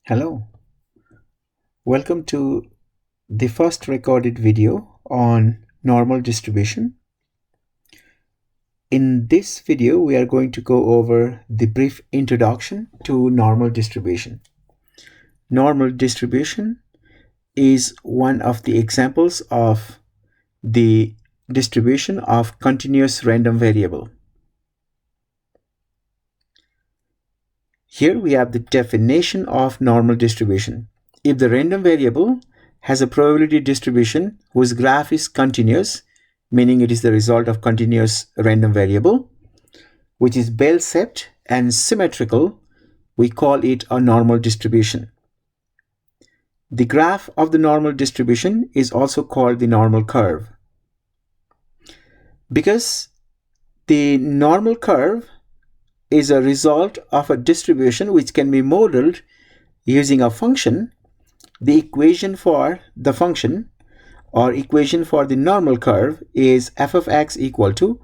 Hello, welcome to the first recorded video on normal distribution. In this video, we are going to go over the brief introduction to normal distribution. Normal distribution is one of the examples of the distribution of continuous random variable. Here we have the definition of normal distribution. If the random variable has a probability distribution whose graph is continuous, meaning it is the result of continuous random variable, which is bell-shaped and symmetrical, we call it a normal distribution. The graph of the normal distribution is also called the normal curve. Because the normal curve is a result of a distribution which can be modeled using a function, the equation for the function or equation for the normal curve is f of x equal to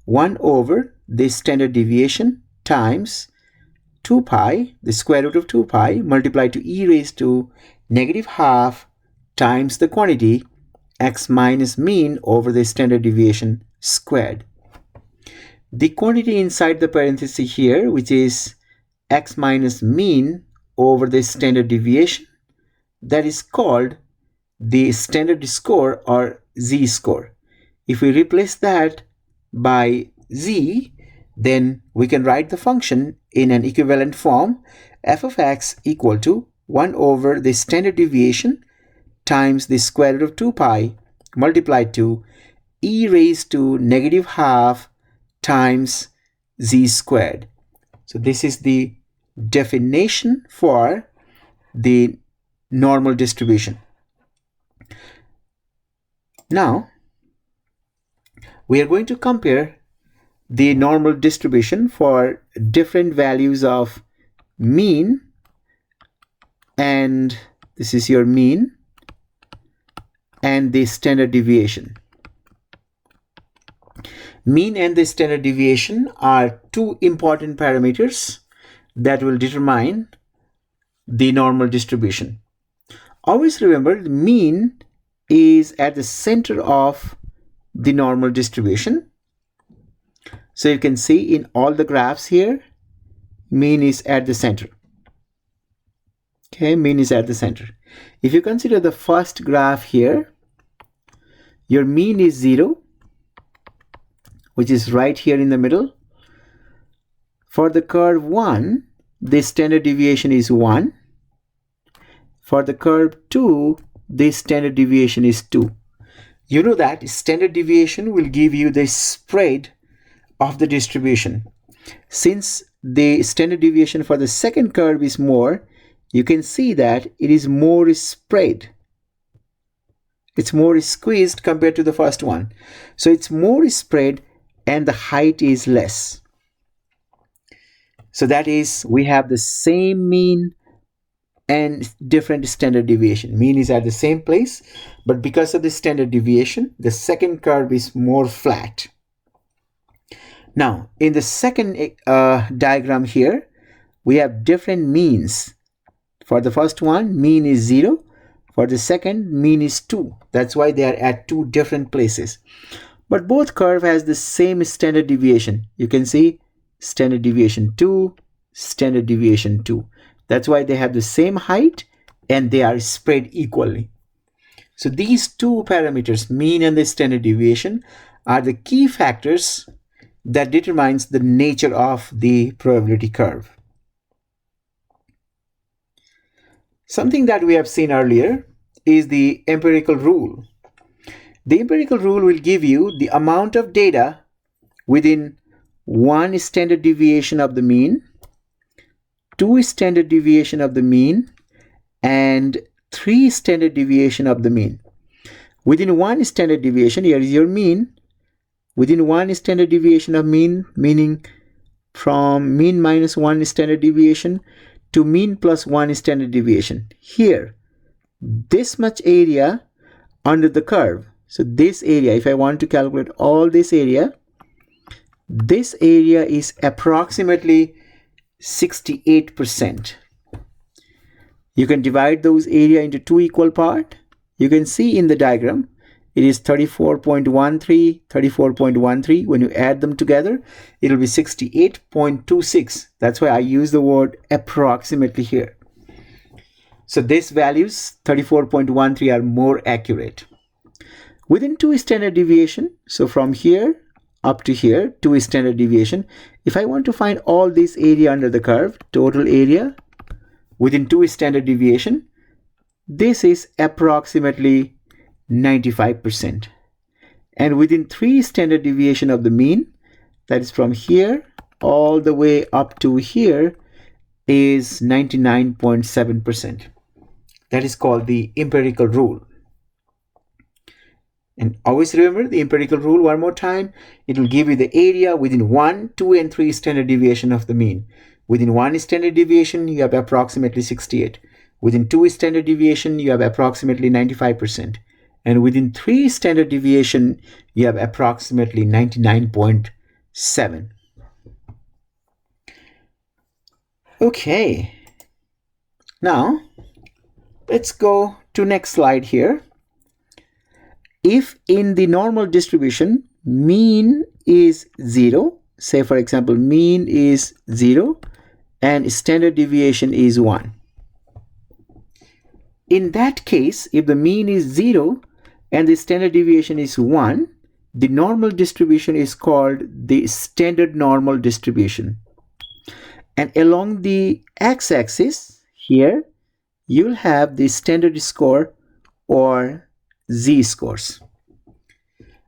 1 over the standard deviation times 2 pi, the square root of 2 pi multiplied to e raised to negative half times the quantity x minus mean over the standard deviation squared. The quantity inside the parenthesis here, which is x minus mean over the standard deviation, that is called the standard score or z-score. If we replace that by z, then we can write the function in an equivalent form, f of x equal to 1 over the standard deviation times the square root of 2 pi multiplied to e raised to negative half times z squared. So this is the definition for the normal distribution. Now, we are going to compare the normal distribution for different values of mean, and this is your mean, and the standard deviation. Mean and the standard deviation are two important parameters that will determine the normal distribution. Always remember, the mean is at the center of the normal distribution. So you can see in all the graphs here, mean is at the center. Okay, mean is at the center. If you consider the first graph here, your mean is 0, which is right here in the middle. For the curve 1, the standard deviation is 1. For the curve 2, the standard deviation is 2. You know that standard deviation will give you the spread of the distribution. Since the standard deviation for the second curve is more, you can see that it is more spread. It's more squeezed compared to the first one. So it's more spread and the height is less. So that is, we have the same mean and different standard deviation. Mean is at the same place, but because of the standard deviation, the second curve is more flat. Now, in the second diagram here, we have different means. For the first one, mean is 0. For the second, mean is 2. That's why they are at two different places. But both curve has the same standard deviation. You can see standard deviation 2, standard deviation 2. That's why they have the same height and they are spread equally. So these two parameters, mean and the standard deviation, are the key factors that determines the nature of the probability curve. Something that we have seen earlier is the empirical rule. The empirical rule will give you the amount of data within 1 standard deviation of the mean, 2 standard deviation of the mean, and 3 standard deviation of the mean. Within 1 standard deviation, here is your mean. Within 1 standard deviation of mean, meaning from mean minus 1 standard deviation to mean plus 1 standard deviation. Here, this much area under the curve. So this area, if I want to calculate all this area is approximately 68%. You can divide those area into two equal parts. You can see in the diagram, it is 34.13, 34.13. When you add them together, it will be 68.26. That's why I use the word approximately here. So these values, 34.13, are more accurate. Within 2 standard deviation, so from here up to here, 2 standard deviation, if I want to find all this area under the curve, total area, within 2 standard deviation, this is approximately 95%. And within 3 standard deviation of the mean, that is from here all the way up to here, is 99.7%. That is called the empirical rule. And always remember the empirical rule one more time. It will give you the area within 1, 2, and 3 standard deviation of the mean. Within 1 standard deviation, you have approximately 68. Within 2 standard deviation, you have approximately 95%. And within 3 standard deviation, you have approximately 99.7. Okay. Now, let's go to next slide here. If in the normal distribution, mean is 0, say for example, mean is 0 and standard deviation is 1. In that case, if the mean is 0 and the standard deviation is 1, the normal distribution is called the standard normal distribution. And along the x-axis here, you'll have the standard score or z-scores.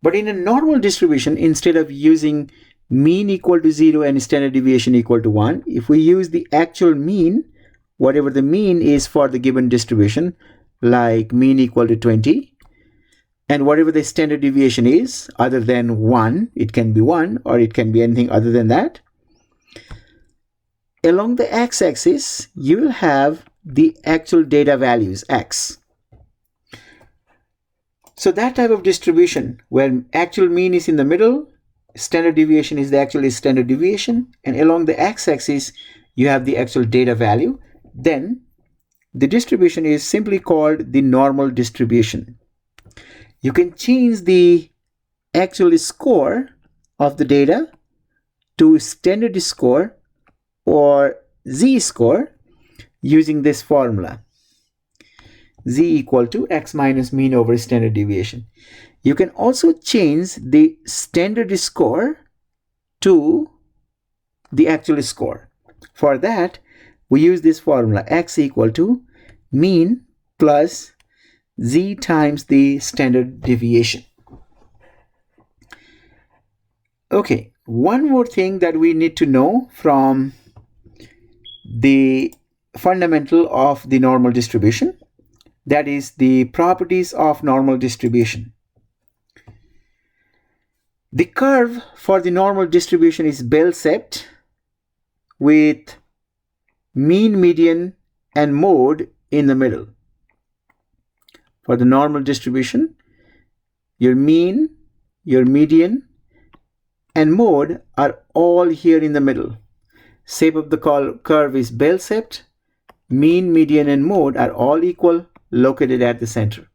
But in a normal distribution, instead of using mean equal to 0 and standard deviation equal to 1, if we use the actual mean, whatever the mean is for the given distribution, like mean equal to 20, and whatever the standard deviation is other than 1, it can be 1 or it can be anything other than that. Along the x-axis, you will have the actual data values, x. So that type of distribution where actual mean is in the middle, standard deviation is the actual standard deviation, and along the x-axis, you have the actual data value, then the distribution is simply called the normal distribution. You can change the actual score of the data to standard score or z-score using this formula. Z equal to x minus mean over standard deviation. You can also change the standard score to the actual score. For that, we use this formula, x equal to mean plus z times the standard deviation. Okay, one more thing that we need to know from the fundamental of the normal distribution, that is the properties of normal distribution. The curve for the normal distribution is bell-shaped with mean, median, and mode in the middle. For the normal distribution, your mean, your median, and mode are all here in the middle. Shape of the curve is bell-shaped. Mean, median, and mode are all equal, located at the center.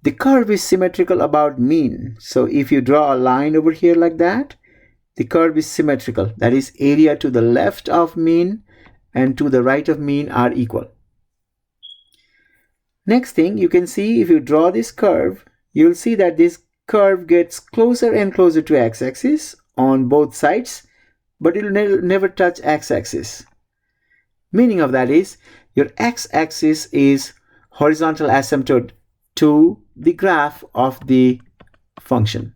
The curve is symmetrical about mean. So if you draw a line over here like that, the curve is symmetrical. That is, area to the left of mean and to the right of mean are equal. Next thing, you can see if you draw this curve, you'll see that this curve gets closer and closer to x-axis on both sides, but it will never touch x-axis. Meaning of that is, your x-axis is horizontal asymptote to the graph of the function,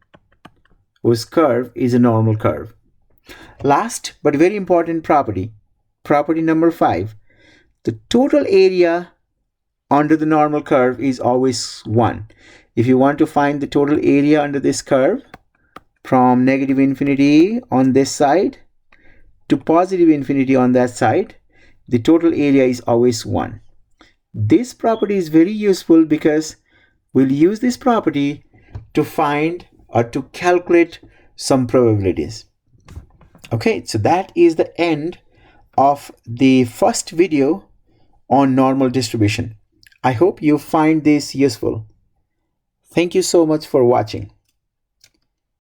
whose curve is a normal curve. Last but very important property, property number 5, the total area under the normal curve is always 1. If you want to find the total area under this curve from negative infinity on this side to positive infinity on that side, the total area is always 1. This property is very useful because we'll use this property to find or to calculate some probabilities. Okay, so that is the end of the first video on normal distribution. I hope you find this useful. Thank you so much for watching.